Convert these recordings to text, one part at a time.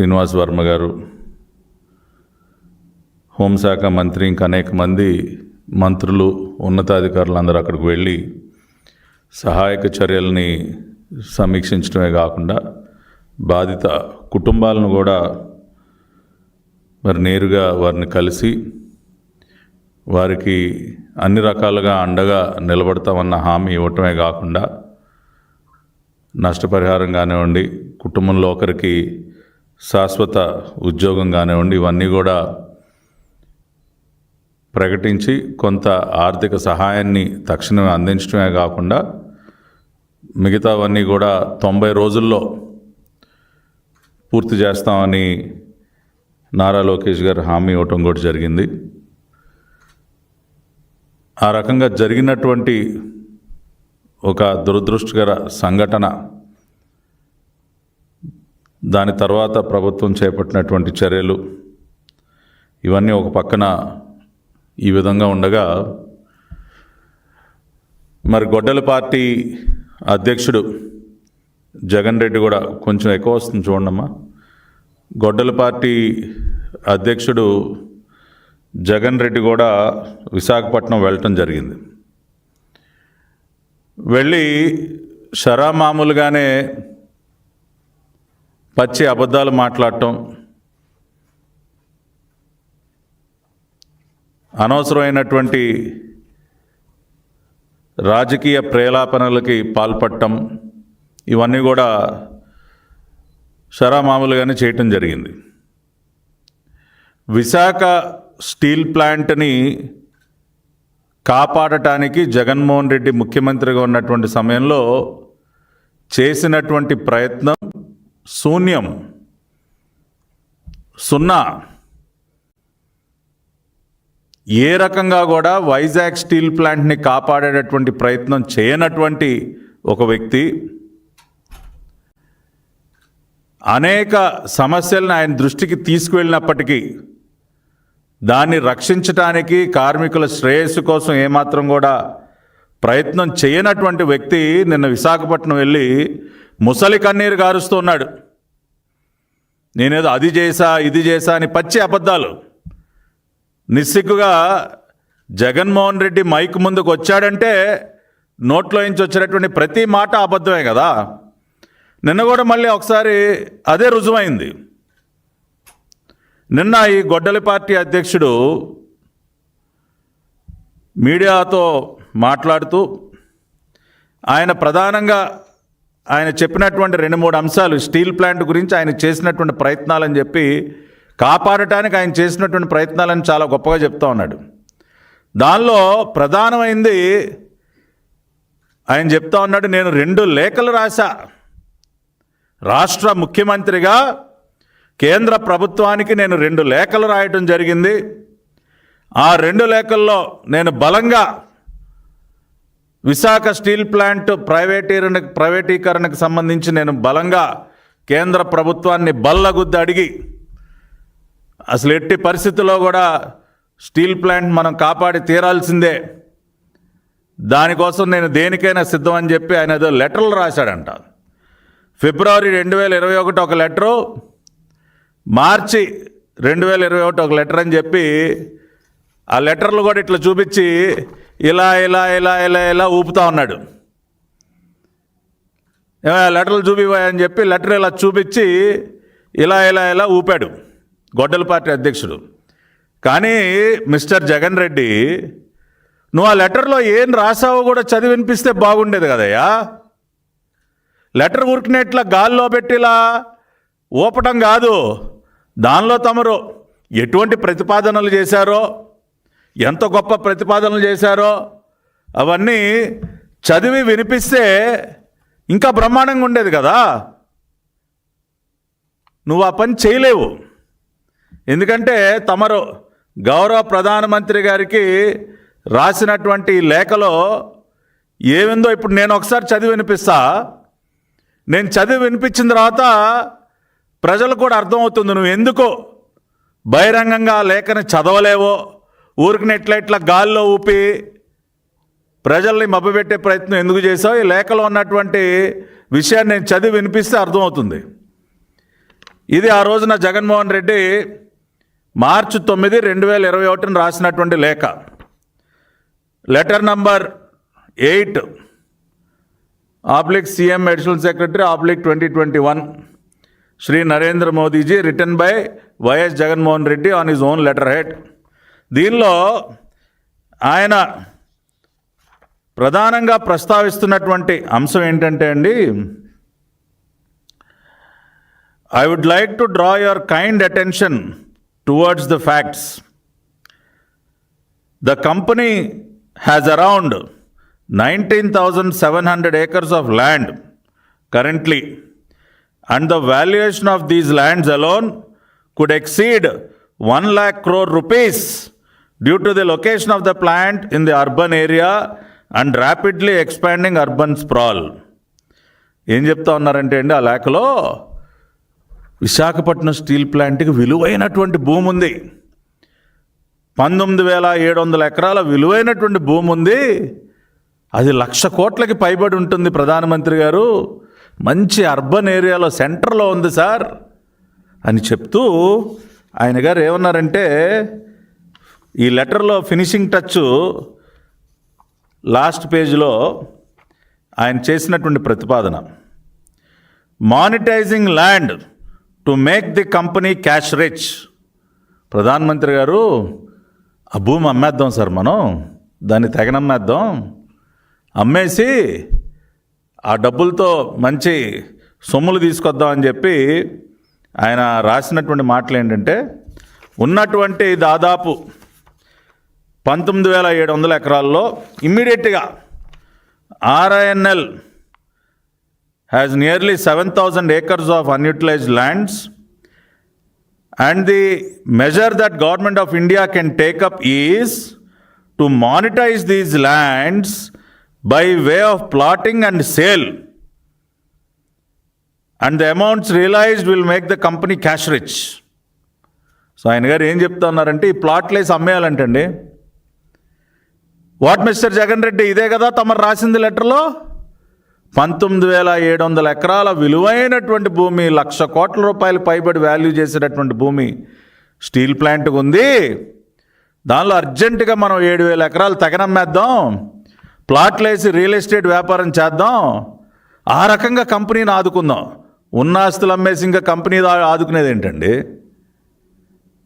శ్రీనివాస్ వర్మ గారు, హోంశాఖ మంత్రి, ఇంకా అనేక మంది మంత్రులు, ఉన్నతాధికారులు అందరూ అక్కడికి వెళ్ళి సహాయక చర్యల్ని సమీక్షించడమే కాకుండా బాధిత కుటుంబాలను కూడా మరి నేరుగా వారిని కలిసి వారికి అన్ని రకాలుగా అండగా నిలబడతామన్న హామీ ఇవ్వటమే కాకుండా నష్టపరిహారం కానివ్వండి, కుటుంబంలో ఒకరికి శాశ్వత ఉద్యోగం కానివ్వండి, ఇవన్నీ కూడా ప్రకటించి కొంత ఆర్థిక సహాయాన్ని తక్షణమే అందించడమే కాకుండా మిగతావన్నీ కూడా 90 రోజుల్లో పూర్తి చేస్తామని నారా లోకేష్ గారు హామీ ఇవ్వటం కూడా జరిగింది. ఆ రకంగా జరిగినటువంటి ఒక దురదృష్టకర సంఘటన, దాని తర్వాత ప్రభుత్వం చేపట్టినటువంటి చర్యలు, ఇవన్నీ ఒక పక్కన ఈ విధంగా ఉండగా, మరి గొడ్డలి పార్టీ అధ్యక్షుడు జగన్ రెడ్డి కూడా, కొంచెం ఎక్కువ వస్తుంది చూడమ్మా, గొడ్డలి పార్టీ అధ్యక్షుడు జగన్ రెడ్డి కూడా విశాఖపట్నం వెళ్ళటం జరిగింది. వెళ్ళి మామూలుగానే పచ్చి అబద్ధాలు మాట్లాడటం, అనవసరమైనటువంటి రాజకీయ ప్రేలాపనలకి పాల్పడటం, ఇవన్నీ కూడా మామూలుగానే చేయటం జరిగింది. విశాఖ స్టీల్ ప్లాంట్ని కాపాడటానికి జగన్మోహన్ రెడ్డి ముఖ్యమంత్రిగా ఉన్నటువంటి సమయంలో చేసినటువంటి ప్రయత్నం శూన్యం, సున్నా. ఏ రకంగా కూడా వైజాగ్ స్టీల్ ప్లాంట్ని కాపాడేటటువంటి ప్రయత్నం చేయనటువంటి ఒక వ్యక్తి, అనేక సమస్యలను ఆయన దృష్టికి తీసుకువెళ్ళినప్పటికీ దాన్ని రక్షించటానికి, కార్మికుల శ్రేయస్సు కోసం ఏమాత్రం కూడా ప్రయత్నం చేయనటువంటి వ్యక్తి నిన్న విశాఖపట్నం వెళ్ళి ముసలి కన్నీరు గారుస్తున్నాడు. నేనేదో అది చేశా, ఇది చేశా అని పచ్చి అబద్ధాలు. నిస్సిగ్గుగా జగన్మోహన్ రెడ్డి మైక్ ముందుకు వచ్చాడంటే నోట్లో నుంచి వచ్చినటువంటి ప్రతి మాట అబద్ధమే కదా. నిన్న కూడా మళ్ళీ ఒకసారి అదే రుజువైంది. నిన్న ఈ గొడ్డలి పార్టీ అధ్యక్షుడు మీడియాతో మాట్లాడుతూ ఆయన ప్రధానంగా ఆయన చెప్పినటువంటి 2-3 అంశాలు, స్టీల్ ప్లాంట్ గురించి ఆయన చేసినటువంటి ప్రయత్నాలని చెప్పి, కాపాడటానికి ఆయన చేసినటువంటి ప్రయత్నాలని చాలా గొప్పగా చెప్తా ఉన్నాడు. దానిలో ప్రధానమైంది ఆయన చెప్తా ఉన్నాడు, నేను 2 లేఖలు రాశా రాష్ట్ర ముఖ్యమంత్రిగా, కేంద్ర ప్రభుత్వానికి నేను 2 లేఖలు రాయటం జరిగింది. ఆ 2 లేఖల్లో నేను బలంగా విశాఖ స్టీల్ ప్లాంట్ ప్రైవేటీకరణకు సంబంధించి నేను బలంగా కేంద్ర ప్రభుత్వాన్ని బల్లగుద్ది అడిగి, అసలు ఎట్టి పరిస్థితుల్లో కూడా స్టీల్ ప్లాంట్ మనం కాపాడి తీరాల్సిందే, దానికోసం నేను దేనికైనా సిద్ధం అని చెప్పి ఆయన ఏదో లెటర్లు రాశాడంట. ఫిబ్రవరి 2021 ఒక లెటరు, మార్చి 2021 ఒక లెటర్ అని చెప్పి, ఆ లెటర్లు కూడా ఇట్లా చూపించి ఇలా ఇలా ఇలా ఇలా ఇలా ఊపుతా ఉన్నాడు. లెటర్లు చూపివని చెప్పి లెటర్ ఇలా చూపించి ఇలా ఇలా ఇలా ఊపాడు గొడ్డలి పార్టీ అధ్యక్షుడు. కానీ మిస్టర్ జగన్ రెడ్డి, నువ్వు ఆ లెటర్లో ఏం రాసావో కూడా చదివి వినిపిస్తే బాగుండేది కదయ్యా. లెటర్ ఉరికినట్లా గాల్లో పెట్టిలా ఊపటం కాదు, దానిలో తమరు ఎటువంటి ప్రతిపాదనలు చేశారో, ఎంత గొప్ప ప్రతిపాదనలు చేశారో అవన్నీ చదివి వినిపిస్తే ఇంకా బ్రహ్మాండంగా ఉండేది కదా. నువ్వు ఆ పని చేయలేవు. ఎందుకంటే తమరు గౌరవ ప్రధానమంత్రి గారికి రాసినటువంటి లేఖలో ఏమిందో ఇప్పుడు నేను ఒకసారి చదివి వినిపిస్తా. నేను చదివి వినిపించిన తర్వాత ప్రజలకు కూడా అర్థమవుతుంది నువ్వు ఎందుకో బహిరంగంగా లేఖని చదవలేవో, ఊరికిని ఇట్లా గాల్లో ఊపి ప్రజల్ని మభ్యపెట్టే ప్రయత్నం ఎందుకు చేసావు. ఈ లేఖలో ఉన్నటువంటి విషయాన్ని నేను చదివి వినిపిస్తే అర్థమవుతుంది. ఇది ఆ రోజున జగన్మోహన్ రెడ్డి మార్చి 9, 2021 రాసినటువంటి లేఖ. Letter number 8/CM additional secretary /2021 Shri Narendra Modiji written by YS Jaganmohan Reddy on his own letter head. దీనిలో ఆయన ప్రధానంగా ప్రస్తావిస్తున్నటువంటి అంశం ఏంటంటే అండి, I would like to draw your kind attention towards the facts. The company has around 19,700 acres of land currently, and the valuation of these lands alone could exceed 1 lakh crore rupees due to the location of the plant in the urban area and rapidly expanding urban sprawl. ఏం చెప్తా ఉన్నారంటే అండి, ఆ లేఖలో Visakhapatnam steel ప్లాంట్కి విలువైనటువంటి భూమి ఉంది. 19,700 ఎకరాల విలువైనటువంటి భూమి ఉంది. అది 1,00,000 కోట్లకి పైబడి ఉంటుంది. ప్రధానమంత్రి గారు, మంచి అర్బన్ ఏరియాలో సెంటర్లో ఉంది సార్ అని చెప్తూ ఆయన గారు ఏమన్నారంటే, ఈ లెటర్లో ఫినిషింగ్ టచ్ లాస్ట్ పేజ్లో ఆయన చేసినటువంటి ప్రతిపాదన, monetising land to make the company cash rich. ప్రధానమంత్రి గారు, ఆ భూమి అమ్మేద్దాం సార్, మనం దాన్ని తెగనమ్మేద్దాం, అమ్మేసి ఆ డబ్బులతో మంచి సొమ్ములు తీసుకొద్దాం అని చెప్పి ఆయన రాసినటువంటి మాటలు ఏంటంటే, ఉన్నటువంటి దాదాపు 19,700 ఎకరాల్లో ఇమ్మీడియట్గా RINL has nearly 7,000 acres of unutilized lands, and the measure that Government of India can take up is to monetize these lands by way of plotting and sale, and the amounts realized will make the company cash rich. So ఆయన గారు ఏం చెప్తా ఉన్నారంటే, ఈ ప్లాట్లు వేసి అమ్మేయాలంటండి. What mister Jagan Reddy, ఇదే కదా తమరు రాసింది లెటర్లో? 19,700 ఎకరాల విలువైనటువంటి భూమి, 1,00,000 కోట్ల రూపాయలు పైబడి వాల్యూ చేసేటటువంటి భూమి స్టీల్ ప్లాంట్కి ఉంది. దానిలో అర్జెంటుగా మనం 7,000 ఎకరాలు తెగనమ్మేద్దాం, ప్లాట్లు వేసి రియల్ ఎస్టేట్ వ్యాపారం చేద్దాం, ఆ రకంగా కంపెనీని ఆదుకుందాం. ఉన్న ఆస్తులు అమ్మేసి ఇంకా కంపెనీ ఆదుకునేది ఏంటండి?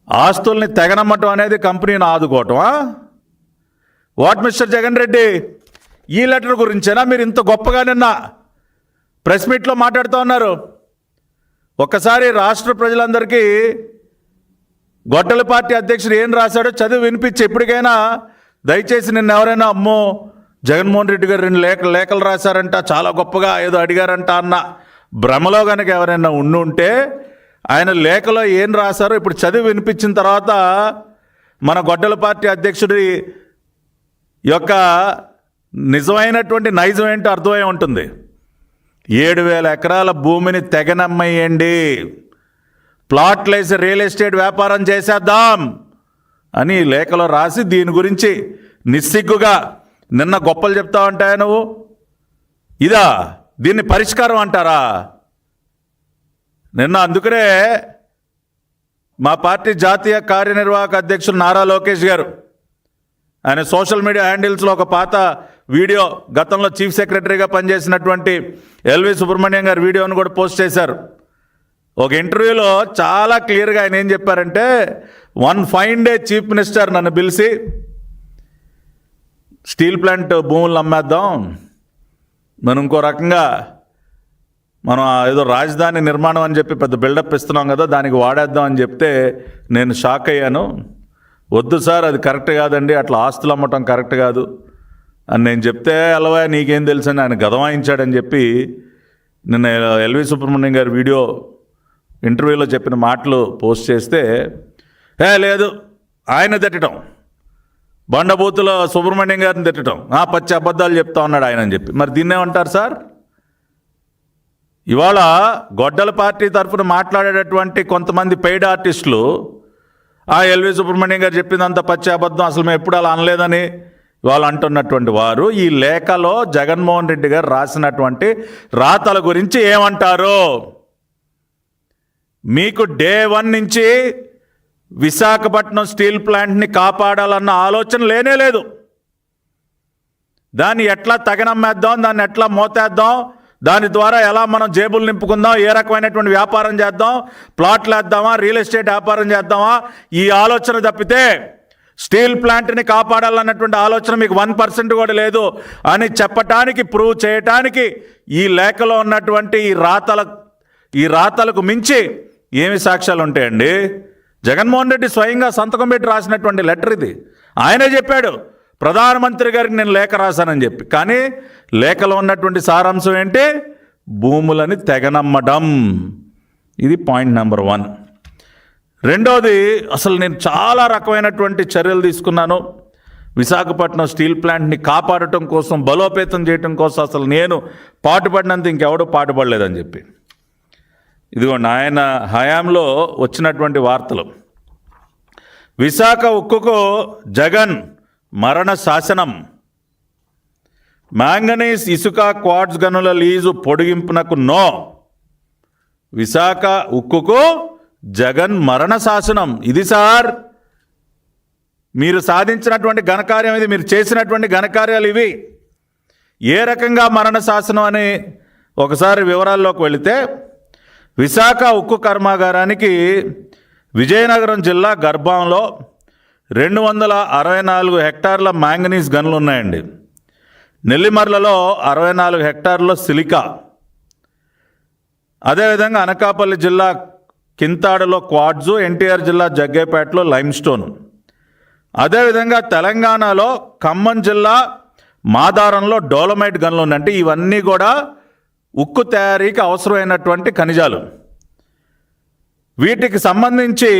ఆస్తుల్ని తెగనమ్మటం అనేది కంపెనీని ఆదుకోవటమా? వాట్ మిస్టర్ జగన్ రెడ్డి, ఈ లెటర్ గురించేనా మీరు ఇంత గొప్పగా నిన్న ప్రెస్ మీట్లో మాట్లాడుతూ ఉన్నారు? ఒక్కసారి రాష్ట్ర ప్రజలందరికీ గొడ్డల పార్టీ అధ్యక్షుడు ఏం రాశాడో చదివి వినిపించి, ఎప్పటికైనా దయచేసి నిన్న ఎవరైనా అమ్మో జగన్మోహన్ రెడ్డి గారు 2 లేఖలు రాశారంట, చాలా గొప్పగా ఏదో అడిగారంట అన్న భ్రమలో కనుక ఎవరైనా ఉంటే, ఆయన లేఖలో ఏం రాశారో ఇప్పుడు చదివి వినిపించిన తర్వాత మన గొడ్డల పార్టీ అధ్యక్షుడి యొక్క నిజమైనటువంటి నైజం ఏంటో అర్థమై ఉంటుంది. 7,000 ఎకరాల భూమిని తెగనమ్మేయండి, ప్లాట్లు వేసి రియల్ ఎస్టేట్ వ్యాపారం చేసేద్దాం అని లేఖలో రాసి, దీని గురించి నిస్సిగ్గుగా నిన్న గొప్పలు చెప్తా ఉంటాయా నువ్వు? ఇదా దీన్ని పరిష్కారం అంటారా? నిన్న అందుకనే మా పార్టీ జాతీయ కార్యనిర్వాహక అధ్యక్షులు నారా లోకేష్ గారు ఆయన సోషల్ మీడియా హ్యాండిల్స్లో ఒక పాత వీడియో, గతంలో చీఫ్ సెక్రటరీగా పనిచేసినటువంటి ఎల్వి సుబ్రహ్మణ్యం గారి వీడియోను కూడా పోస్ట్ చేశారు. ఒక ఇంటర్వ్యూలో చాలా క్లియర్గా ఆయన ఏం చెప్పారంటే, one fine day chief minister నన్ను పిలిచి స్టీల్ ప్లాంట్ భూములను అమ్మేద్దాం, మనం ఇంకో రకంగా మనం ఏదో రాజధాని నిర్మాణం అని చెప్పి పెద్ద బిల్డప్ ఇస్తున్నాం కదా, దానికి వాడేద్దాం అని చెప్తే నేను షాక్ అయ్యాను. వద్దు సార్, అది కరెక్ట్ కాదండి, అట్లా ఆస్తులు అమ్మటం కరెక్ట్ కాదు అని నేను చెప్తే, అలవా నీకేం తెలుసు అని ఆయన గదవాయించాడని చెప్పి నిన్న ఎల్వి సుబ్రహ్మణ్యం గారి వీడియో ఇంటర్వ్యూలో చెప్పిన మాటలు పోస్ట్ చేస్తే, లేదు ఆయన తిట్టడం, బండబూతులో సుబ్రహ్మణ్యం గారిని తిట్టడం, పచ్చి అబద్ధాలు చెప్తా ఉన్నాడు ఆయన అని చెప్పి, మరి దీన్నేమంటారు సార్? ఇవాళ గొడ్డల పార్టీ తరఫున మాట్లాడేటటువంటి కొంతమంది పెయిడ్ ఆర్టిస్టులు ఎల్వి సుబ్రహ్మణ్యం గారు చెప్పిందంత పచ్చి అబద్ధం, అసలు మేము ఎప్పుడు అలా అనలేదని వాళ్ళు అంటున్నటువంటి వారు ఈ లేఖలో జగన్మోహన్ రెడ్డి గారు రాసినటువంటి రాతల గురించి ఏమంటారు? మీకు డే 1 నుంచి విశాఖపట్నం స్టీల్ ప్లాంట్ని కాపాడాలన్న ఆలోచన లేనే లేదు. దాన్ని ఎట్లా తగనమ్మేద్దాం, దాన్ని ఎట్లా మోతేద్దాం, దాని ద్వారా ఎలా మనం జేబులు నింపుకుందాం, ఏ రకమైనటువంటి వ్యాపారం చేద్దాం, ప్లాట్లు వేద్దామా, రియల్ ఎస్టేట్ వ్యాపారం చేద్దామా, ఈ ఆలోచన తప్పితే స్టీల్ ప్లాంట్ని కాపాడాలన్నటువంటి ఆలోచన మీకు 1% కూడా లేదు అని చెప్పటానికి, ప్రూవ్ చేయటానికి ఈ లేఖలో ఉన్నటువంటి ఈ రాతలకు మించి ఏమి సాక్ష్యాలు ఉంటాయండి? జగన్మోహన్ రెడ్డి స్వయంగా సంతకం పెట్టి రాసినటువంటి లెటర్ ఇది. ఆయనే చెప్పాడు ప్రధానమంత్రి గారికి నేను లేఖ రాశానని చెప్పి. కానీ లేఖలో ఉన్నటువంటి సారాంశం ఏంటి? భూములని తెగనమ్మడం. ఇది పాయింట్ నెంబర్ 1. రెండోది, అసలు నేను చాలా రకమైనటువంటి చర్యలు తీసుకున్నాను విశాఖపట్నం స్టీల్ ప్లాంట్ని కాపాడటం కోసం, బలోపేతం చేయటం కోసం. అసలు నేను పాటుపడినంత ఇంకెవడో పాటుపడలేదని చెప్పి. ఇదిగోండి ఆయన హయాంలో వచ్చినటువంటి వార్తలు. విశాఖ ఉక్కుకు జగన్ మరణ శాసనం. మ్యాంగనీస్ ఇసుక క్వార్ట్జ్ గనుల లీజు పొడిగింపునకు నో. విశాఖ ఉక్కుకు జగన్ మరణ శాసనం. ఇది సార్ మీరు సాధించినటువంటి ఘనకార్యం, ఇది మీరు చేసినటువంటి ఘనకార్యాలు ఇవి. ఏ రకంగా మరణ శాసనం అని ఒకసారి వివరాల్లోకి వెళితే, విశాఖ ఉక్కు కర్మాగారానికి విజయనగరం జిల్లా గర్భంలో 264 హెక్టార్ల మ్యాంగనీస్ గనులు ఉన్నాయండి. నెల్లిమర్లలో 64 హెక్టార్ల సిలికా. అదేవిధంగా అనకాపల్లి జిల్లా కింతాడలో క్వార్ట్జు, ఎన్టీఆర్ జిల్లా జగ్గేపేటలో లైమ్ స్టోన్. అదేవిధంగా తెలంగాణలో ఖమ్మం జిల్లా మాదారంలో డోలమైట్ గనులు ఉన్నాయి. అంటే ఇవన్నీ కూడా ఉక్కు తయారీకి అవసరమైనటువంటి ఖనిజాలు. వీటికి సంబంధించి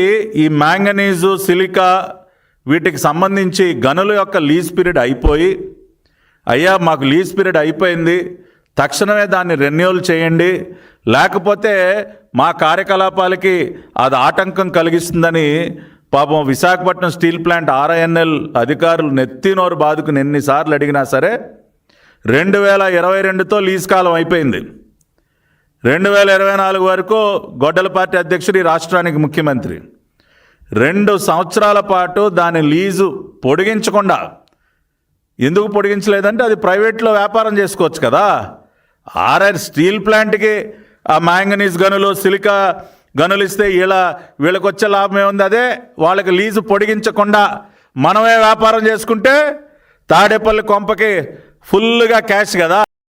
ఈ మ్యాంగనీజు, సిలికా వీటికి సంబంధించి గనుల యొక్క లీజ్ పీరియడ్ అయిపోయి, అయ్యా మాకు లీజ్ పీరియడ్ అయిపోయింది, తక్షణమే దాన్ని రెన్యూవల్ చేయండి, లేకపోతే మా కార్యకలాపాలకి అది ఆటంకం కలిగిస్తుందని పాపం విశాఖపట్నం స్టీల్ ప్లాంట్ ఆర్ఐఎన్ఎల్ అధికారులు నెత్తినోరు బాదుకుని ఎన్నిసార్లు అడిగినా సరే 2022తో లీజ్ కాలం అయిపోయింది. 2024 వరకు గొడ్డల పార్టీ అధ్యక్షుడు ఈ రాష్ట్రానికి ముఖ్యమంత్రి. 2 సంవత్సరాల పాటు దాని లీజు పొడిగించకుండా, ఎందుకు పొడిగించలేదంటే అది ప్రైవేట్లో వ్యాపారం చేసుకోవచ్చు కదా. స్టీల్ ప్లాంట్కి ఆ మ్యాంగనీస్ గనులు, సిలికా గనులు ఇస్తే వీళ్ళకి వచ్చే లాభం ఏముంది? అదే వాళ్ళకి లీజు పొడిగించకుండా మనమే వ్యాపారం చేసుకుంటే తాడేపల్లి కొంపకి ఫుల్గా క్యాష్ కదా.